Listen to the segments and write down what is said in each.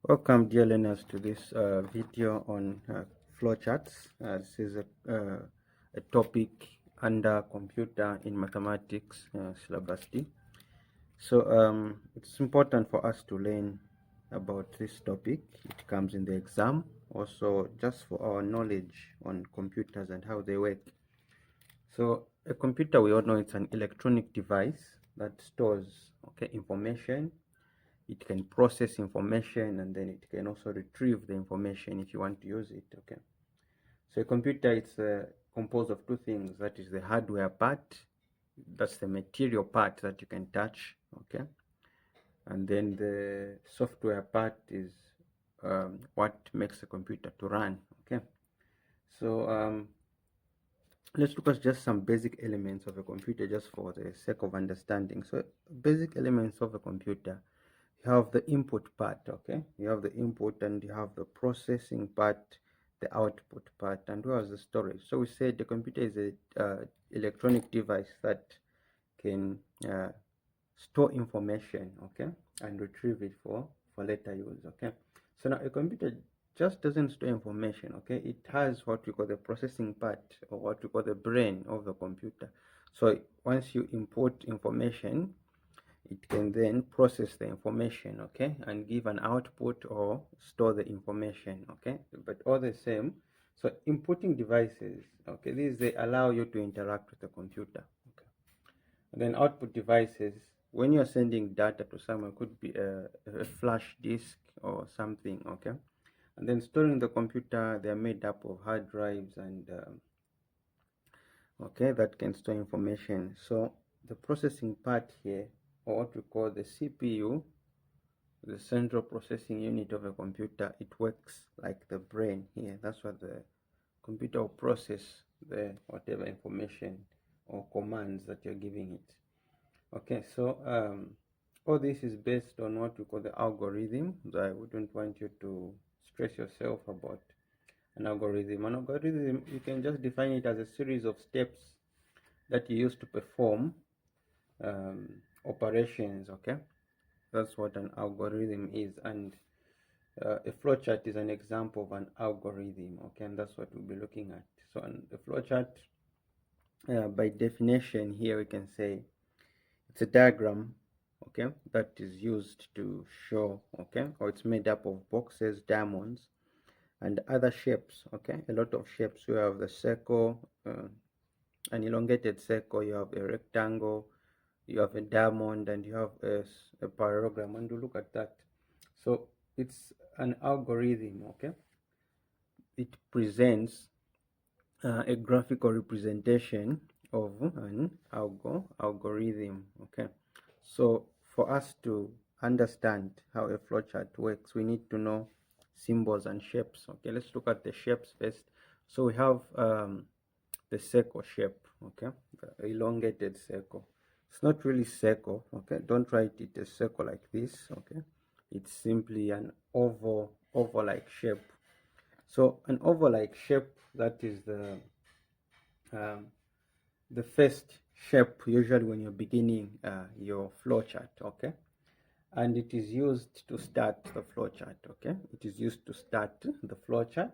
Welcome, dear learners, to this video on flowcharts. This is a topic under computer in mathematics syllabus D. So it's important for us to learn about this topic. It comes in the exam, also just for our knowledge on computers and how they work. So a computer, we all know, it's an electronic device that stores information. It can process information, and then it can also retrieve the information if you want to use it. So a computer, it's composed of two things. That is the hardware part, that's the material part that you can touch. And then the software part is what makes the computer to run. So let's look at just some basic elements of a computer, just for the sake of understanding. So basic elements of a computer: you have the input part. You have the input, and you have the processing part, the output part, and where's the storage. So we said the computer is a electronic device that can store information, and retrieve it for later use. So now a computer just doesn't store information. It has what we call the processing part, or what we call the brain of the computer. So once you input information, it can then process the information, and give an output or store the information. But all the same, so inputting devices, these, they allow you to interact with the computer. And then output devices, when you're sending data to someone, could be a flash disk or something. And then storing the computer, they are made up of hard drives and that can store information. So the processing part here, or what we call the CPU, the central processing unit of a computer, it works like the brain here. That's what the computer will process, the whatever information or commands that you're giving it. So all this is based on what we call the algorithm. I wouldn't want you to stress yourself about an algorithm. An algorithm, you can just define it as a series of steps that you use to perform operations. That's what an algorithm is. And a flowchart is an example of an algorithm. And that's what we'll be looking at. So a flowchart, by definition, here we can say it's a diagram, that is used to show, or it's made up of boxes, diamonds, and other shapes. A lot of shapes. You have the circle, an elongated circle, you have a rectangle, you have a diamond, and you have a parallelogram. And you look at that. So it's an algorithm. It presents a graphical representation of an algorithm. So for us to understand how a flowchart works, we need to know symbols and shapes. Let's look at the shapes first. So we have the circle shape. The elongated circle. It's not really circle. Don't write it a circle like this. It's simply an oval-like shape. So an oval-like shape, that is the first shape usually when you're beginning your flowchart. And it is used to start the flowchart. It is used to start the flowchart.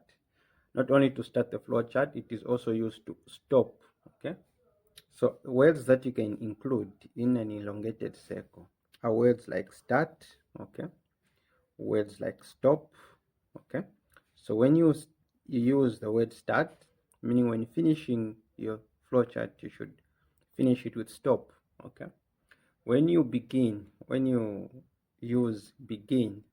Not only to start the flowchart, it is also used to stop. So words that you can include in an elongated circle are words like start, words like stop. So when you use the word start, meaning when finishing your flowchart, you should finish it with stop. When you use begin,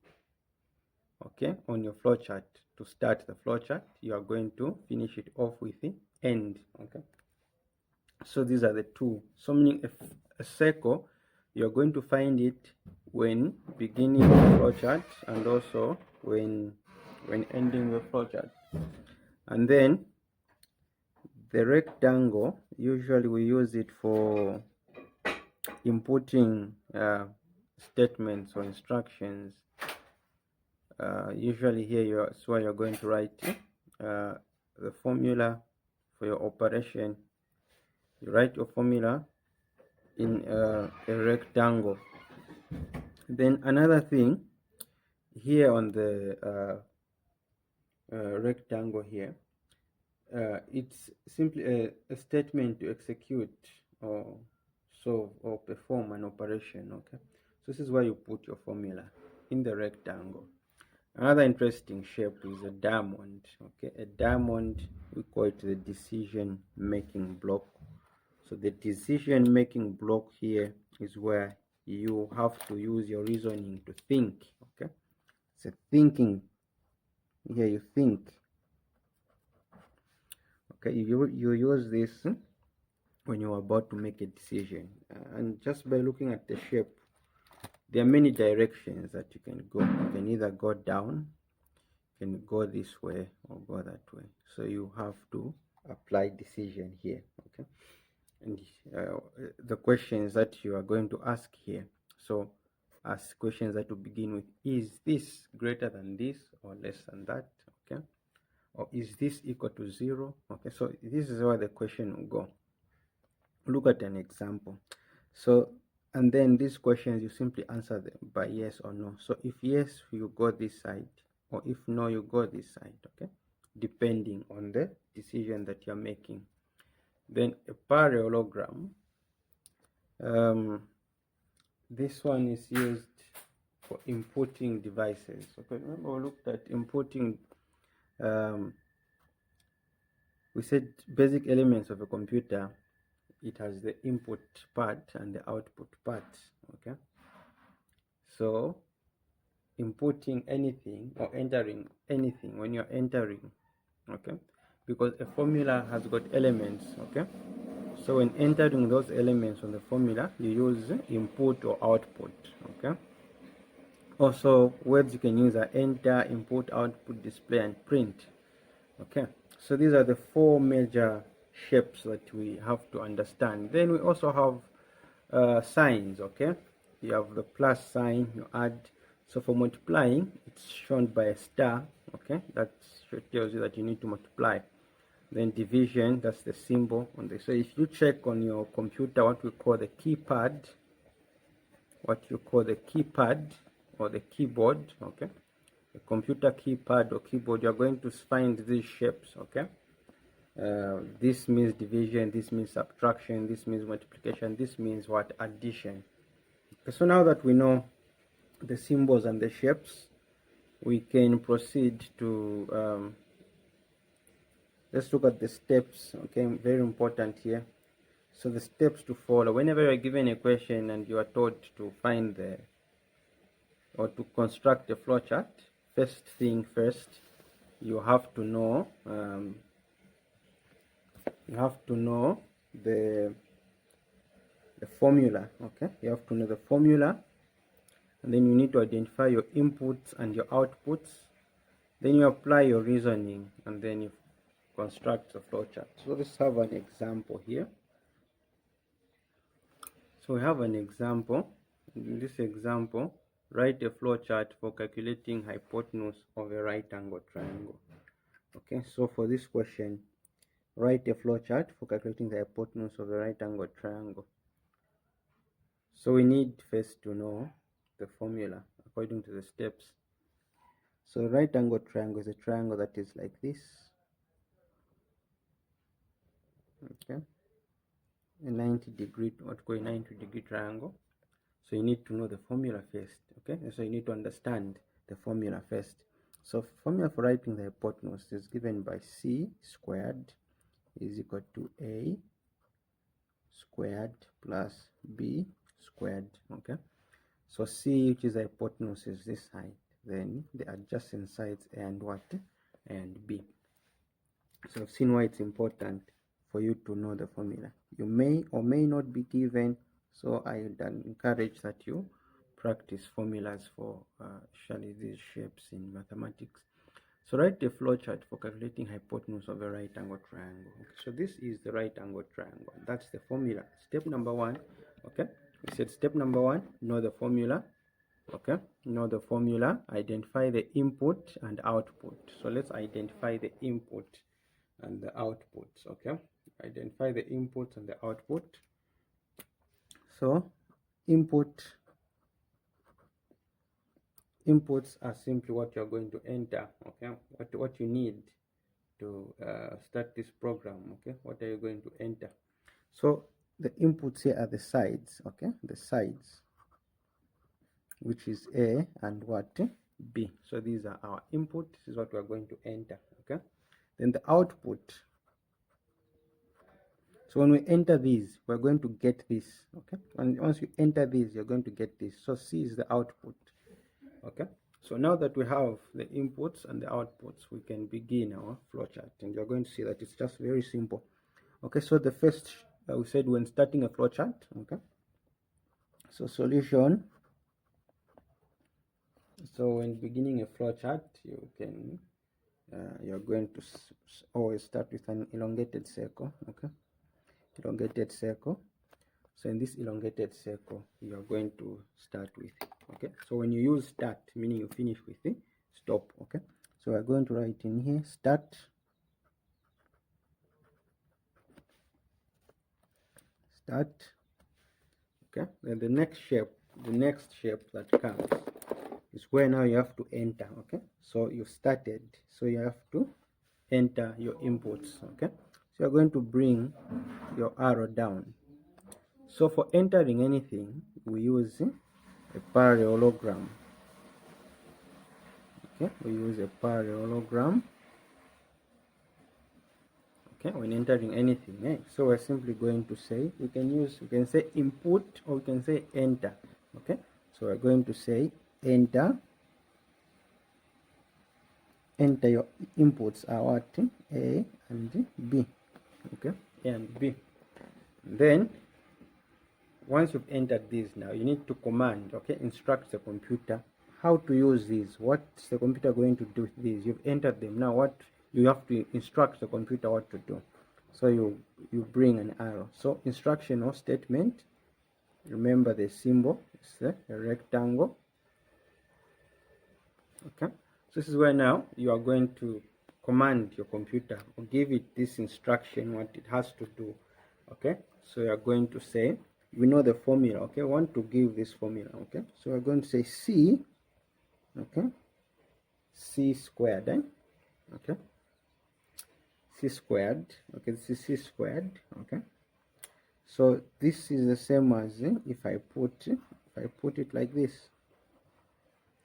on your flowchart to start the flowchart, you are going to finish it off with the end. So these are the two. So meaning a circle, you're going to find it when beginning the flowchart, and also when ending the flowchart. And then the rectangle, usually we use it for inputting statements or instructions. Usually here it's where you're going to write the formula for your operation. You write your formula in a rectangle. Then another thing here on the rectangle here, it's simply a statement to execute or solve or perform an operation. Okay, so this is where you put your formula in the rectangle. Another interesting shape is a diamond. Okay, a diamond, we call it the decision making block. So the decision making block here is where you have to use your reasoning to think. Okay, so thinking here, you think. Okay, you use this when you're about to make a decision, and just by looking at the shape, there are many directions that you can go. You can either go down, you can go this way, or go that way. So you have to apply decision here. Okay, and the questions that you are going to ask here, so ask questions that will begin with, is this greater than this or less than that? Okay, or is this equal to 0? Okay, so this is where the question will go. Look at an example. So, and then these questions, you simply answer them by yes or no. So if yes, you go this side, or if no, you go this side. Okay, depending on the decision that you're making. Then a parallelogram, this one is used for inputting devices. Okay, remember we looked at inputting, we said basic elements of a computer. It has the input part and the output part. Okay, so inputting anything or entering anything, when you're entering, okay, because a formula has got elements. Okay, so when entering those elements on the formula, you use input or output. Okay, also words you can use are enter, input, output, display, and print. Okay, so these are the four major shapes that we have to understand. Then we also have signs. Okay, you have the plus sign, you add. So for multiplying, it's shown by a star. Okay, that tells you that you need to multiply. Then division, that's the symbol on the. So if you check on your computer what we call the keypad, or the keyboard, okay, the computer keypad or keyboard, you're going to find these shapes. Okay, this means division, this means subtraction, this means multiplication, this means what? Addition. Okay, so now that we know the symbols and the shapes, we can proceed to let's look at the steps. Okay, very important here. So the steps to follow whenever you're given a question and you are told to find or to construct a flowchart. First thing first, you have to know the formula. Okay, you have to know the formula, and then you need to identify your inputs and your outputs. Then you apply your reasoning, and then you construct the flowchart. So let's have an example here. So we have an example. In this example, write a flowchart for calculating hypotenuse of a right angle triangle. Okay, so for this question, write a flowchart for calculating the hypotenuse of a right angle triangle. So we need first to know the formula according to the steps. So right angle triangle is a triangle that is like this. Okay, a 90-degree, what we call a 90-degree triangle. So you need to know the formula first. Okay, so you need to understand the formula first. So formula for writing the hypotenuse is given by c squared is equal to a squared plus b squared. Okay, so c, which is the hypotenuse, is this side, then the adjacent sides a and what? And b. So I've seen why it's important for you to know the formula. You may or may not be given, so I would encourage that you practice formulas for usually these shapes in mathematics. So write the flowchart for calculating hypotenuse of a right angle triangle. Okay, so this is the right angle triangle. That's the formula. Step number 1. Okay, we said step number 1, know the formula. Okay, know the formula, identify the input and output. So let's identify the input and the outputs. Okay, identify the inputs and the output. So input inputs are simply what you're going to enter, okay, what you need to start this program, okay. What are you going to enter? So the inputs here are the sides, okay, the sides, which is A and what? B. So these are our input. This is what we are going to enter, okay. Then the output. So when we enter these, we're going to get this, okay. Once you enter these, you're going to get this. So C is the output, okay. So now that we have the inputs and the outputs, we can begin our flowchart, and you're going to see that it's just very simple, okay. So the first, we said when starting a flowchart, okay. So solution. So when beginning a flowchart, you can you're going to always start with an elongated circle, okay. Elongated circle. So in this elongated circle, you are going to start with, okay. So when you use start, meaning you finish with the stop, okay. So we're going to write in here start, okay. Then the next shape that comes is where now you have to enter, okay. So you started, so you have to enter your inputs, okay. So you're going to bring your arrow down. So for entering anything, we use a parallelogram, okay. We use a parallelogram, okay, when entering anything, eh? So we're simply going to say, we can say input, or we can say enter, okay. So we're going to say enter your inputs are what? A and B, okay, A and B. Then once you've entered these, now you need to command, okay, instruct the computer how to use these. What's the computer going to do with these? You've entered them. Now what you have to instruct the computer what to do. So you bring an arrow. So instruction or statement, remember the symbol, it's a rectangle, okay. So this is where now you are going to command your computer or give it this instruction, what it has to do, okay. So you are going to say, we know the formula, okay. We want to give this formula, okay. So we're going to say C, okay, C squared, okay, C squared, okay, this is C squared, okay. So this is the same as if I put it like this.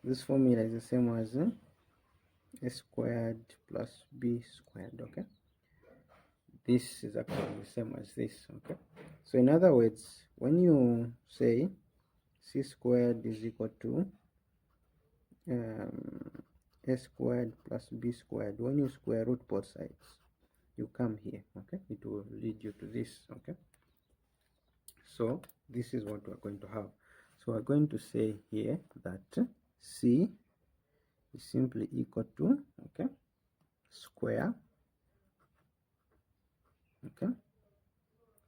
This formula is the same as a squared plus b squared, okay. This is actually the same as this, okay. So in other words, when you say c squared is equal to a squared plus b squared, when you square root both sides, you come here, okay, it will lead you to this, okay. So this is what we're going to have. So we're going to say here that c is simply equal to, okay, square, okay,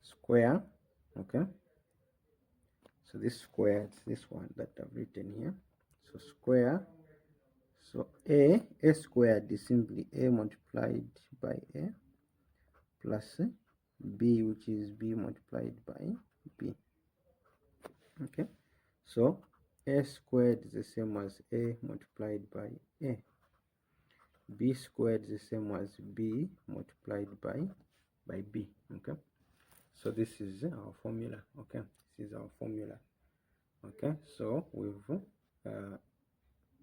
square, okay. So this square is this one that I've written here. So square, so a squared is simply a multiplied by a plus b, which is b multiplied by b, okay. So a squared is the same as a multiplied by a, b squared is the same as b multiplied by b, okay. So this is our formula, okay. This is our formula, okay. So we've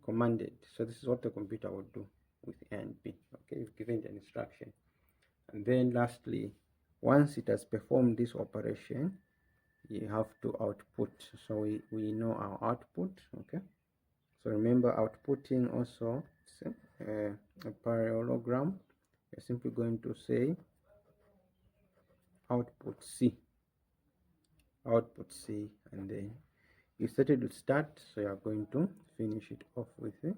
commanded, so this is what the computer will do with A and B, okay. You've given the instruction, and then lastly, once it has performed this operation, you have to output. So we know our output, okay. So remember, outputting also a parallelogram. You're simply going to say output C, and then you started with start, so you are going to finish it off with a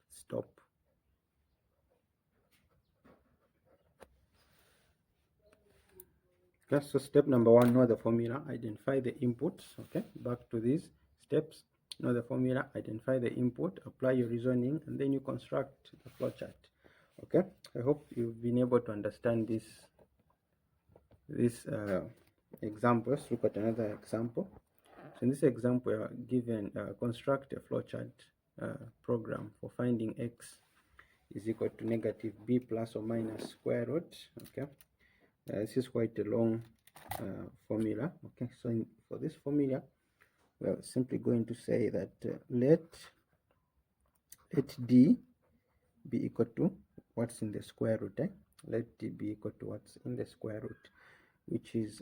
stop. Okay, so step number one, know the formula, identify the inputs, okay. Back to these steps, know the formula, identify the input, apply your reasoning, and then you construct the flowchart, okay. I hope you've been able to understand this example. Let's look at another example. So in this example, we are given construct a flowchart program for finding x is equal to negative b plus or minus square root. Okay, this is quite a long formula. Okay, so for this formula, we are simply going to say that let d be equal to what's in the square root. Let d be equal to what's in the square root, which is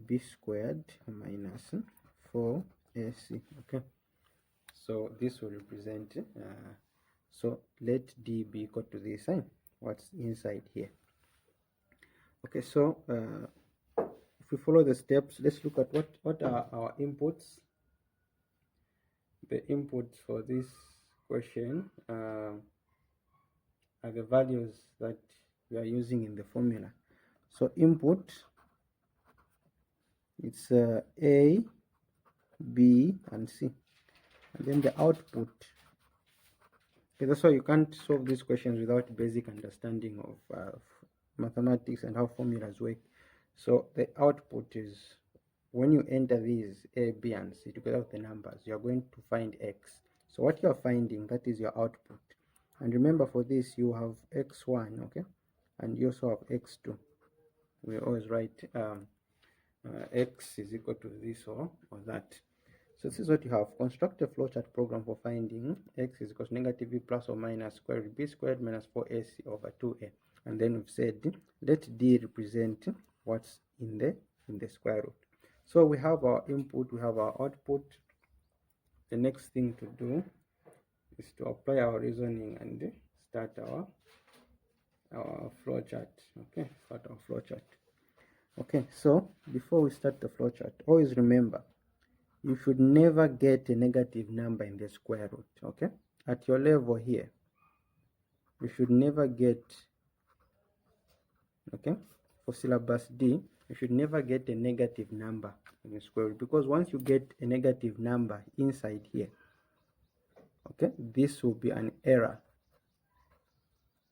b squared minus 4ac. Okay, so this will represent so let d be equal to this sign, what's inside here. Okay, so if we follow the steps, let's look at what are our inputs. The inputs for this question are the values that we are using in the formula. So input, it's A, B, and C, and then the output. Okay, that's why you can't solve these questions without basic understanding of mathematics and how formulas work. So the output is when you enter these A, B, and C together with the numbers, you are going to find X. So what you are finding, that is your output. And remember, for this you have X1, okay, and you also have X2. We always write X is equal to this or that. So this is what you have. Construct a flowchart program for finding x is equal to negative b plus or minus square root b squared minus 4ac over 2a. And then we've said let d represent what's in the square root. So we have our input, we have our output. The next thing to do is to apply our reasoning and start our flowchart. Okay, start our flowchart. Okay, so before we start the flowchart, always remember, you should never get a negative number in the square root. Okay, at your level here, you should never get, okay, for syllabus D, you should never get a negative number in the square root, because once you get a negative number inside here, okay, this will be an error.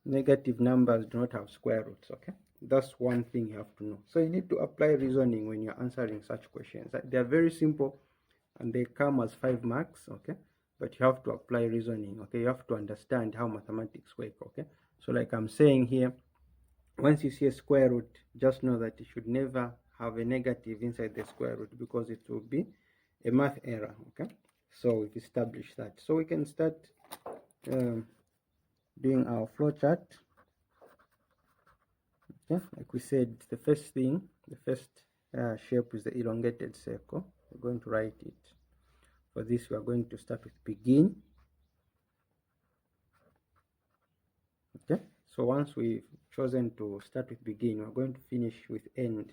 Negative numbers do not have square roots. Okay, that's one thing you have to know. So you need to apply reasoning when you're answering such questions. They are very simple and they come as 5 marks. Okay, but you have to apply reasoning. Okay, you have to understand how mathematics work. Okay, so like I'm saying here, once you see a square root, just know that you should never have a negative inside the square root, because it will be a math error. Okay, so we've established that. So we can start doing our flowchart. Okay, like we said, the first thing, the first shape is the elongated circle. We're going to write it. For this, we are going to start with begin. Okay, so once we've chosen to start with begin, we're going to finish with end.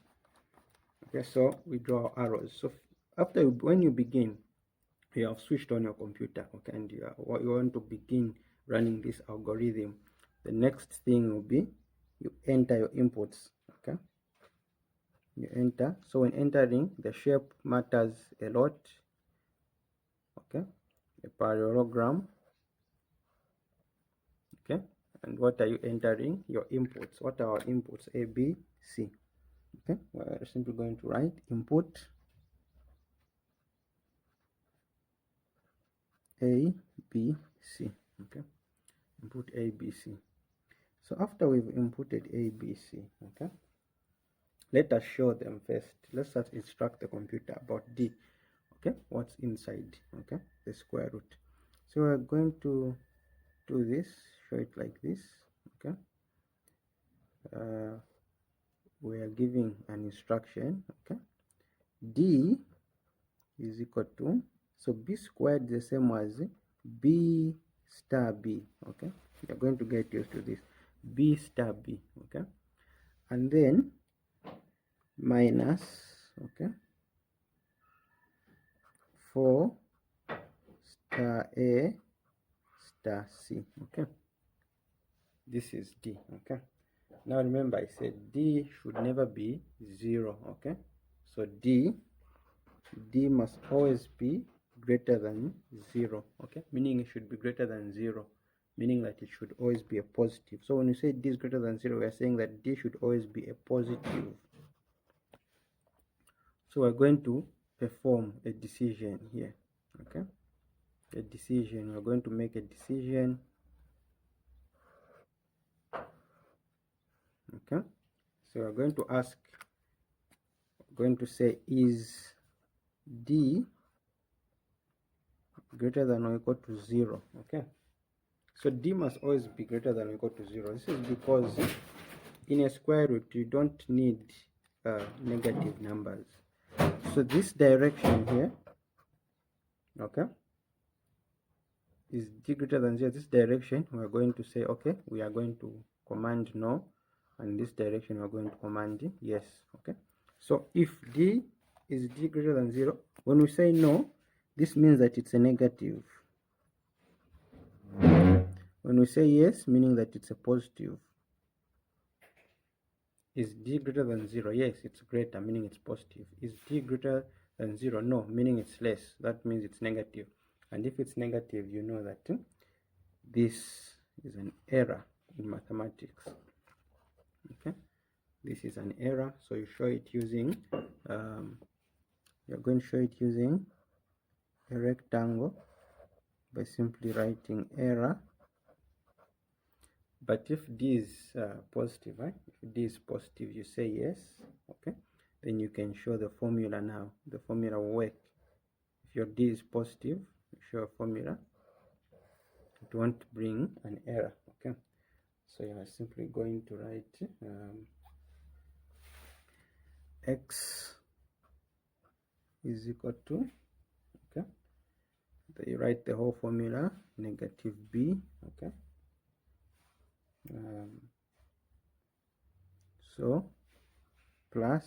Okay, so we draw arrows. So after when you begin, you have switched on your computer. Okay, and you want to begin running this algorithm. The next thing will be you enter your inputs. Okay, you enter. So when entering, the shape matters a lot. Okay, a parallelogram. Okay, and what are you entering? Your inputs. What are our inputs? A, B, C. Okay, we're simply going to write input A, B, C. Okay, input A, B, C. So after we've inputted A, B, C, okay, let us show them first. Let's just instruct the computer about D. Okay, what's inside, okay, the square root. So we're going to do this, show it like this. Okay, we are giving an instruction. Okay, D is equal to, so B squared is the same as B star B. Okay, you're going to get used to this, B star B. Okay, and then minus, okay, 4 star A star C. Okay, this is D. Okay, now remember I said D should never be 0. Okay, so D must always be greater than 0. Okay, meaning it should be greater than 0, meaning that it should always be a positive. So when you say D is greater than 0, we are saying that D should always be a positive. So we're going to perform a decision here. Okay, a decision. We're going to make a decision. Okay, so we're going to ask, we're going to say, is D greater than or equal to 0? Okay, so D must always be greater than or equal to 0. This is because in a square root you don't need negative numbers. So this direction here, okay, is D greater than 0. This direction we are going to say, okay, we are going to command no, and this direction we are going to command yes. Okay, so if D is D greater than 0, when we say no, this means that it's a negative. When we say yes, meaning that it's a positive. Is D greater than 0? Yes, it's greater, meaning it's positive. Is D greater than 0? No, meaning it's less. That means it's negative. And if it's negative, you know that this is an error in mathematics. Okay, this is an error. So you show it using, you're going to show it using a rectangle by simply writing error. But if D is positive, right? If D is positive, you say yes. Okay, then you can show the formula now. The formula will work. If your D is positive, you show a formula. It won't bring an error. Okay, so you are simply going to write x is equal to, okay, then you write the whole formula, negative b, okay, so plus,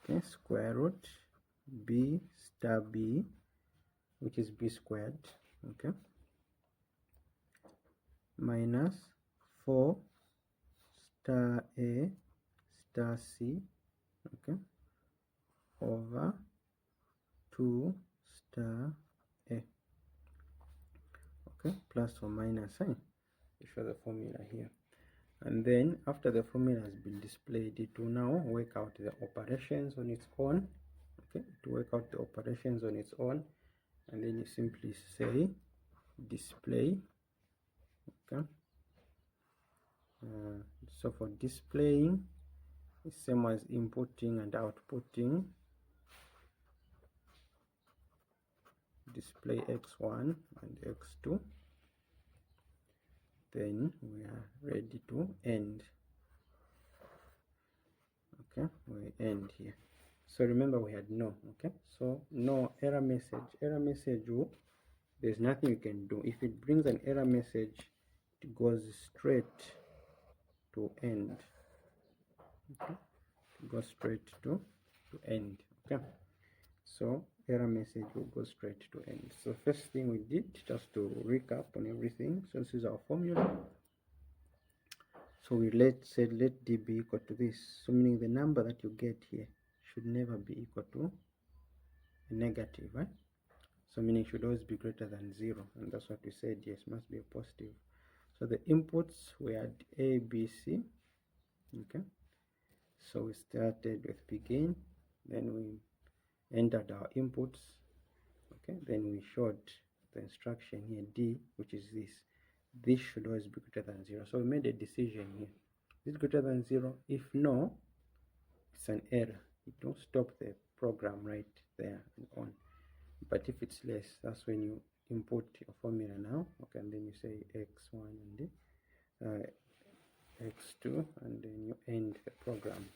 okay, square root b star b, which is b squared, okay, minus 4 star a star c, okay, over 2 star a, okay, plus or minus sign. You show the formula here, and then after the formula has been displayed, it will now work out the operations on its own. Okay, to work out the operations on its own, and then you simply say display. Okay, so for displaying, it's same as inputting and outputting. Display x1 and x2, then we are ready to end. Okay, we end here. So remember we had no. Okay, so no error message. Error message, there's nothing you can do. If it brings an error message, it goes straight to end. Okay, it goes straight to end. Okay, so error message will go straight to end. So first thing we did, just to recap on everything, so this is our formula. So we said let D be equal to this, so meaning the number that you get here should never be equal to a negative, right? So meaning it should always be greater than 0, and that's what we said, yes, must be a positive. So the inputs, we had A, B, C. Okay, so we started with begin, then we entered our inputs. Okay, then we showed the instruction here D, which is this should always be greater than 0. So we made a decision here. Is it greater than 0? If no, it's an error. You don't stop the program right there and on. But if it's less, that's when you input your formula now. Okay, and then you say x1 and x2, and then you end the program.